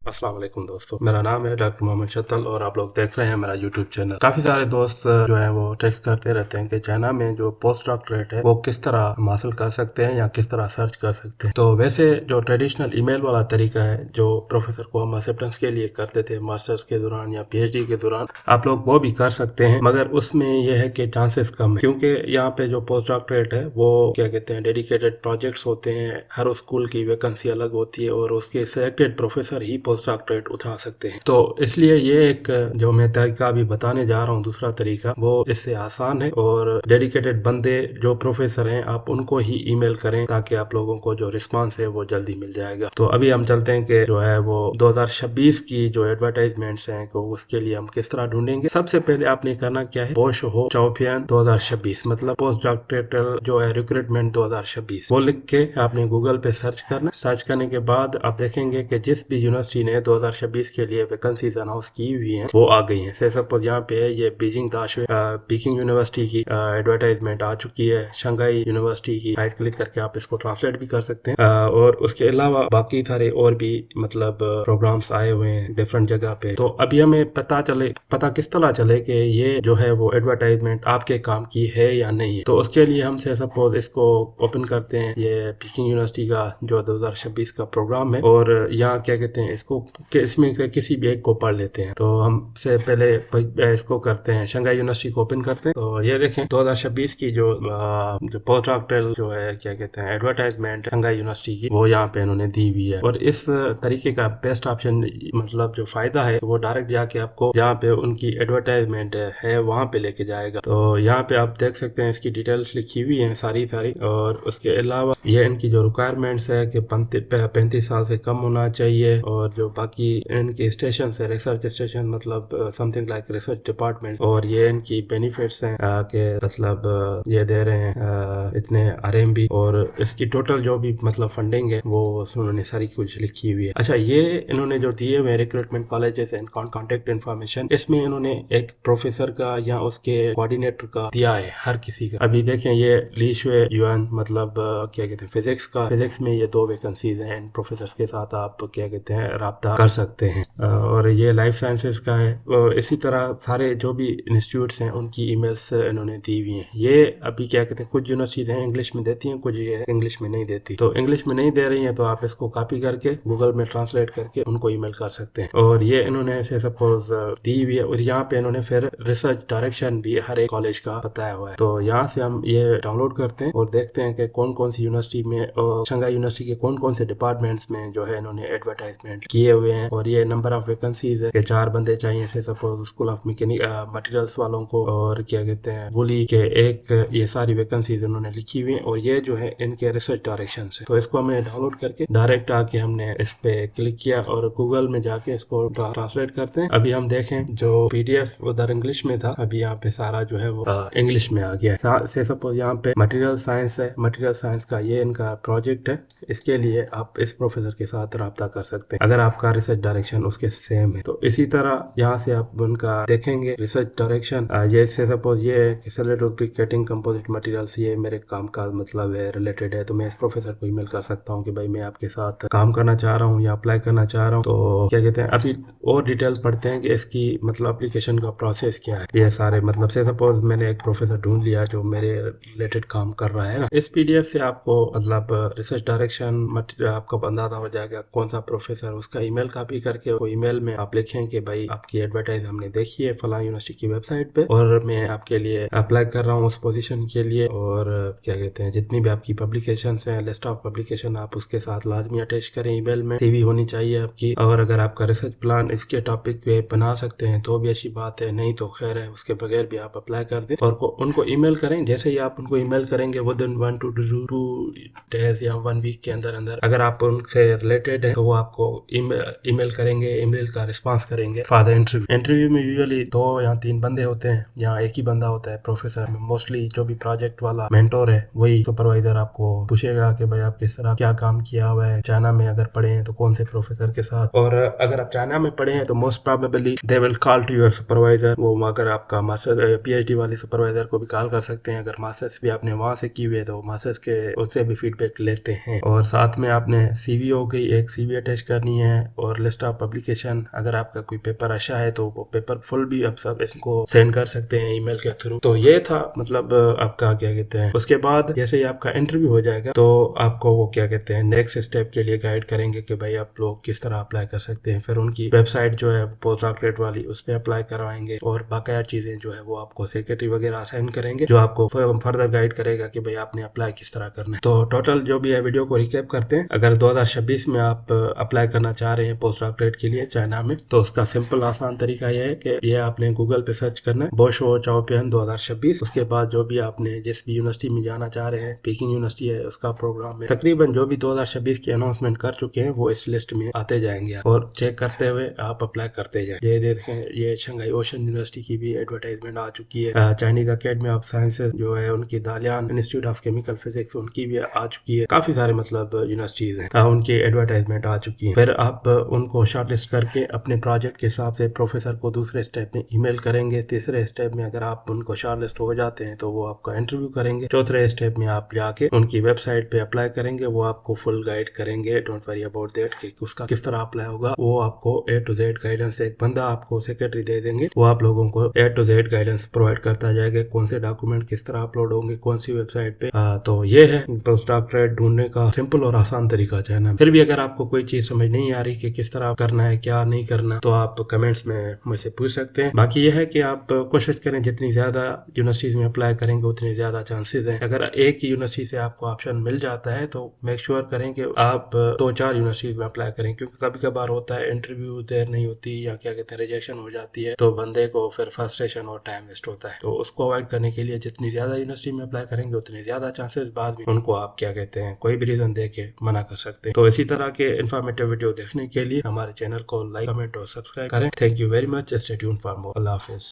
अस्सलाम वालेकुम दोस्तों, मेरा नाम है डॉक्टर मोहम्मद शत्तल और आप लोग देख रहे हैं मेरा यूट्यूब चैनल। काफ़ी सारे दोस्त जो हैं वो टेक्स्ट करते रहते हैं कि चाइना में जो पोस्ट डॉक्टरेट है वो किस तरह हम हासिल कर सकते हैं या किस तरह सर्च कर सकते हैं। तो वैसे जो ट्रेडिशनल ईमेल वाला तरीका है जो प्रोफेसर को हम एक्सेप्टेंस के लिए करते थे मास्टर्स के दौरान या पीएचडी के दौरान, आप लोग वो भी कर सकते हैं, मगर उसमें यह है कि चांसेस कम है क्योंकि यहाँ पे जो पोस्ट डॉक्टरेट है वो क्या कहते हैं डेडिकेटेड प्रोजेक्ट्स होते हैं। हर स्कूल की वैकेंसी अलग होती है और उसके सिलेक्टेड प्रोफेसर ही पोस्ट डॉक्टरेट उठा सकते हैं। तो इसलिए ये एक जो मैं तरीका अभी बताने जा रहा हूँ दूसरा तरीका, वो इससे आसान है और डेडिकेटेड बंदे जो प्रोफेसर हैं आप उनको ही ईमेल करें ताकि आप लोगों को जो रिस्पांस है वो जल्दी मिल जाएगा। तो अभी हम चलते हैं कि जो है वो 2026 की जो एडवर्टाइजमेंट्स हैं तो उसके लिए हम किस तरह ढूंढेंगे। सबसे पहले आपने करना क्या है, पोस्ट हो चौपियन 2026 मतलब पोस्ट डॉक्टरेटल जो है रिक्रूटमेंट 2026 वो लिख के आपने गूगल पे सर्च करना। सर्च करने के बाद आप देखेंगे कि जिस भी यूनिवर्सिटी ने 2026 के लिए वैकेंसीज अनाउंस की हुई हैं वो आ गई हैं। से सपोज यहाँ पे ये बीजिंग दाशे पीकिंग यूनिवर्सिटी की एडवर्टाइजमेंट आ चुकी है, शंघाई यूनिवर्सिटी की। राइट क्लिक करके आप इसको ट्रांसलेट भी कर सकते हैं और उसके अलावा बाकी सारे और भी मतलब प्रोग्राम्स आए हुए हैं डिफरेंट जगह पे। तो अभी हमें पता किस तरह चले कि ये जो है वो एडवर्टाइजमेंट आपके काम की है या नहीं है। तो उसके लिए हम से सपोज इसको ओपन करते हैं, ये पीकिंग यूनिवर्सिटी का जो 2026 का प्रोग्राम है और यहाँ क्या कहते हैं इसको इसमें किसी भी एक को पढ़ लेते हैं। तो हम से पहले इसको करते हैं, शंघाई यूनिवर्सिटी को ओपन करते हैं। तो ये देखें 2026 की जो पोस्ट डॉक्टरल जो है क्या कहते हैं एडवर्टाइजमेंट शंघाई यूनिवर्सिटी की वो यहाँ पे इन्होंने दी हुई है। और इस तरीके का बेस्ट ऑप्शन मतलब जो फायदा है वो डायरेक्ट जाके आपको जहाँ पे उनकी एडवर्टाइजमेंट है वहाँ पे लेके जाएगा। तो यहाँ पे आप देख सकते हैं इसकी डिटेल्स लिखी हुई है सारी। और उसके अलावा ये इनकी जो रिक्वायरमेंट्स है कि 35 साल से कम होना चाहिए और जो बाकी इनके स्टेशन है रिसर्च स्टेशन मतलब समथिंग लाइक रिसर्च डिपार्टमेंट। और ये इनकी बेनिफिट्स हैं कि मतलब ये दे रहे हैं इतने आरएमबी और इसकी टोटल जो भी मतलब फंडिंग है वो उन्होंने सारी कुछ लिखी हुई है। अच्छा, ये इन्होंने जो दिए हुए recruitment colleges and contact information, इसमें इन्होंने एक प्रोफेसर का या उसके कोऑर्डिनेटर का दिया है हर किसी का। अभी देखें ये ली शुए युआन मतलब क्या कहते हैं फिजिक्स में ये 2 वैकेंसीज हैं। इन प्रोफेसर के साथ आप क्या कहते हैं राब्ता कर सकते हैं। और ये लाइफ साइंसेस का है। इसी तरह सारे जो भी इंस्टीट्यूट्स हैं उनकी ईमेल्स इन्होंने दी हुई हैं। ये अभी क्या कहते हैं कुछ यूनिवर्सिटीज हैं इंग्लिश में देती हैं, कुछ ये इंग्लिश में नहीं देती। तो इंग्लिश में नहीं दे रही हैं तो आप इसको कॉपी करके गूगल में ट्रांसलेट करके उनको ईमेल कर सकते हैं। और ये इन्होंने ऐसे सपोज दी हुई है और यहाँ पे इन्होंने फिर रिसर्च डायरेक्शन भी हर एक कॉलेज का बताया हुआ है। तो यहाँ से हम ये डाउनलोड करते हैं और देखते हैं कि कौन कौन सी यूनिवर्सिटी में शंघाई यूनिवर्सिटी के कौन कौन से डिपार्टमेंट्स में जो है इन्होंने एडवर्टाइजमेंट किए हुए हैं। और ये नंबर ऑफ वैकेंसीज है कि 4 बंदे चाहिए से suppose school of mechanic materials वालों को और क्या कहते हैं वुली के एक, ये सारी वैकेंसीज उन्होंने लिखी हुई है। और ये जो है इनके रिसर्च डायरेक्शन है। तो इसको हमने डाउनलोड करके डायरेक्ट आके हमने इस पे क्लिक किया और गूगल में जाके इसको ट्रांसलेट करते हैं। अभी हम देखें जो पीडीएफ उधर इंग्लिश में था अभी यहाँ पे सारा जो है वो इंग्लिश में आ गया से सपोज यहाँ पे मटेरियल साइंस है, मटेरियल साइंस का ये इनका प्रोजेक्ट है। इसके लिए आप इस प्रोफेसर के साथ राब्ता कर सकते हैं अगर आपका रिसर्च डायरेक्शन उसके सेम है। तो इसी तरह यहाँ से आप उनका देखेंगे रिसर्च डायरेक्शन। ये से सपोज ये सेलेक्ट डुप्लीकेटिंग कंपोजिट मटेरियल्स, ये मेरे काम का मतलब है रिलेटेड है। तो मैं इस प्रोफेसर को ईमेल कर सकता हूँ कि भाई मैं आपके साथ काम करना चाह रहा हूँ या अप्लाई करना चाह रहा हूँ। तो क्या कहते हैं अभी और डिटेल पढ़ते हैं कि इसकी मतलब एप्लीकेशन का प्रोसेस क्या है। ये सारे मतलब से सपोज मैंने एक प्रोफेसर ढूंढ लिया जो मेरे रिलेटेड काम कर रहा है ना। इस पीडीएफ से आपको मतलब रिसर्च डायरेक्शन आपको अंदाजा हो जाएगा कौन सा प्रोफेसर, उसका ईमेल कॉपी करके वो ईमेल में आप लिखें कि भाई आपकी एडवर्टाइज हमने देखी है फला यूनिवर्सिटी की वेबसाइट पे और मैं आपके लिए अप्लाई कर रहा हूँ उस पोजीशन के लिए। और क्या कहते हैं जितनी भी आपकी पब्लिकेशन है लिस्ट ऑफ पब्लिकेशन आप उसके साथ लाजमी अटैच करें। ईमेल में सीवी होनी चाहिए आपकी। और अगर आपका रिसर्च प्लान इसके टॉपिक पे बना सकते हैं तो भी अच्छी बात है, नहीं तो खैर है, उसके बगैर भी आप अप्लाई कर दें। और उनको ईमेल करें। जैसे ही आप उनको ईमेल करेंगे वो दिन 1 to 2 days या 1 वीक के अंदर अंदर अगर आप उनसे रिलेटेड है तो वो आपको ईमेल करेंगे, ईमेल का रिस्पांस करेंगे फॉर द इंटरव्यू में यूजुअली 2 या 3 बंदे होते हैं, यहाँ एक ही बंदा होता है प्रोफेसर। मोस्टली जो भी प्रोजेक्ट वाला मेंटोर है वही सुपरवाइजर आपको पूछेगा कि भाई आप किस तरह क्या काम किया हुआ है। चाइना में अगर पढ़े हैं तो कौन से प्रोफेसर के साथ, और अगर आप चाइना में पढ़े हैं तो most probably they will call to your supervisor. वो अगर आपका मास्टर पीएचडी वाली सुपरवाइजर को भी कॉल कर सकते हैं। अगर मास्टर्स भी आपने वहां से की हुई है तो मास्टर्स के उससे भी फीडबैक लेते हैं। और साथ में आपने सीवी हो गई, एक सीवी अटैच करनी है हैं और लिस्ट ऑफ पब्लिकेशन, अगर आपका कोई पेपर अच्छा है तो वो पेपर फुल भी आप सब इसको सेंड कर सकते हैं ईमेल के थ्रू। तो ये था मतलब आपका क्या कहते हैं, उसके बाद जैसे ही आपका इंटरव्यू हो जाएगा तो आपको वो क्या कहते हैं नेक्स्ट स्टेप के लिए गाइड करेंगे कि भाई आप लोग किस तरह अप्लाई कर सकते हैं। फिर उनकी वेबसाइट जो है पोस्ट डॉक्टरेट वाली उस पर अप्लाई करवाएंगे और बाकाया चीजें जो है वो आपको सेक्रेटरी वगैरह असाइन करेंगे जो आपको फर्दर गाइड करेगा कि भाई आपने अप्लाई किस तरह करना है। तो टोटल जो भी है वीडियो को रिकैप करते हैं। अगर 2026 में आप अप्लाई करना चाह रहे हैं पोस्ट डॉक्टरेट के लिए चाइना में, तो उसका सिंपल आसान तरीका यह है कि ये आपने गूगल पे सर्च करना है बोशो चाओपियन 2026। उसके बाद जो भी आपने जिस भी यूनिवर्सिटी में जाना चाह रहे हैं, पीकिंग यूनिवर्सिटी है उसका प्रोग्राम है, तकरीबन जो भी 2026 की अनाउंसमेंट कर चुके हैं वो इस लिस्ट में आते जाएंगे और चेक करते हुए आप अप्लाई करते जाए। ये देखें, ये शंघाई ओशन यूनिवर्सिटी की भी एडवर्टाइजमेंट आ चुकी है। चाइनीज अकेडमी ऑफ साइंसेज जो है उनकी Dalian institute of chemical physics उनकी भी आ चुकी है। काफी सारे मतलब यूनिवर्सिटीज हैं उनकी एडवर्टाइजमेंट आ चुकी है। फिर आप उनको शॉर्टलिस्ट करके अपने प्रोजेक्ट के हिसाब से प्रोफेसर को दूसरे स्टेप में ईमेल करेंगे। तीसरे स्टेप में अगर आप उनको शॉर्टलिस्ट हो जाते हैं तो वो आपका इंटरव्यू करेंगे। चौथे स्टेप में आप जाके उनकी वेबसाइट पे अप्लाई करेंगे, वो आपको फुल गाइड करेंगे। डोंट वरी अबाउट दैट कि उसका किस तरह अप्लाई होगा, वो आपको A to Z गाइडेंस एक बंदा आपको सेक्रेटरी दे देंगे, वो आप लोगों को A to Z guidance provide करता जाएगा कौन से डॉक्यूमेंट किस तरह अपलोड होंगे कौन सी वेबसाइट पे। तो ये है पोस्ट डॉक्टरेट ढूंढने का सिंपल और आसान तरीका चाइना में। फिर भी अगर आपको कोई चीज समझ नहीं आ रही कि किस तरह करना है क्या नहीं करना, तो आप कमेंट्स में मुझसे पूछ सकते हैं। बाकी ये है कि आप कोशिश करें जितनी ज्यादा यूनिवर्सिटीज में अप्लाई करेंगे उतनी ज्यादा चांसेस हैं। अगर एक ही यूनिवर्सिटी से आपको ऑप्शन मिल जाता है तो मेक श्योर करें कि आप 2-4 यूनिवर्सिटी में अप्लाई करें, क्योंकि कभी कभार होता है इंटरव्यू देर नहीं होती या क्या कहते हैं रिजेक्शन हो जाती है, तो बंदे को फिर फ्रस्ट्रेशन और टाइम वेस्ट होता है। तो उसको अवॉइड करने के लिए जितनी ज्यादा यूनिवर्सिटी में अप्लाई करेंगे उतनी ज्यादा चांसेस बाद में उनको आप क्या कहते हैं कोई भी रीजन दे के मना कर सकते हैं। तो इसी तरह के इन्फॉर्मेटिव वीडियो देखने के लिए हमारे चैनल को लाइक कमेंट और सब्सक्राइब करें। Thank you very much. Stay tuned for more. Allah Hafiz.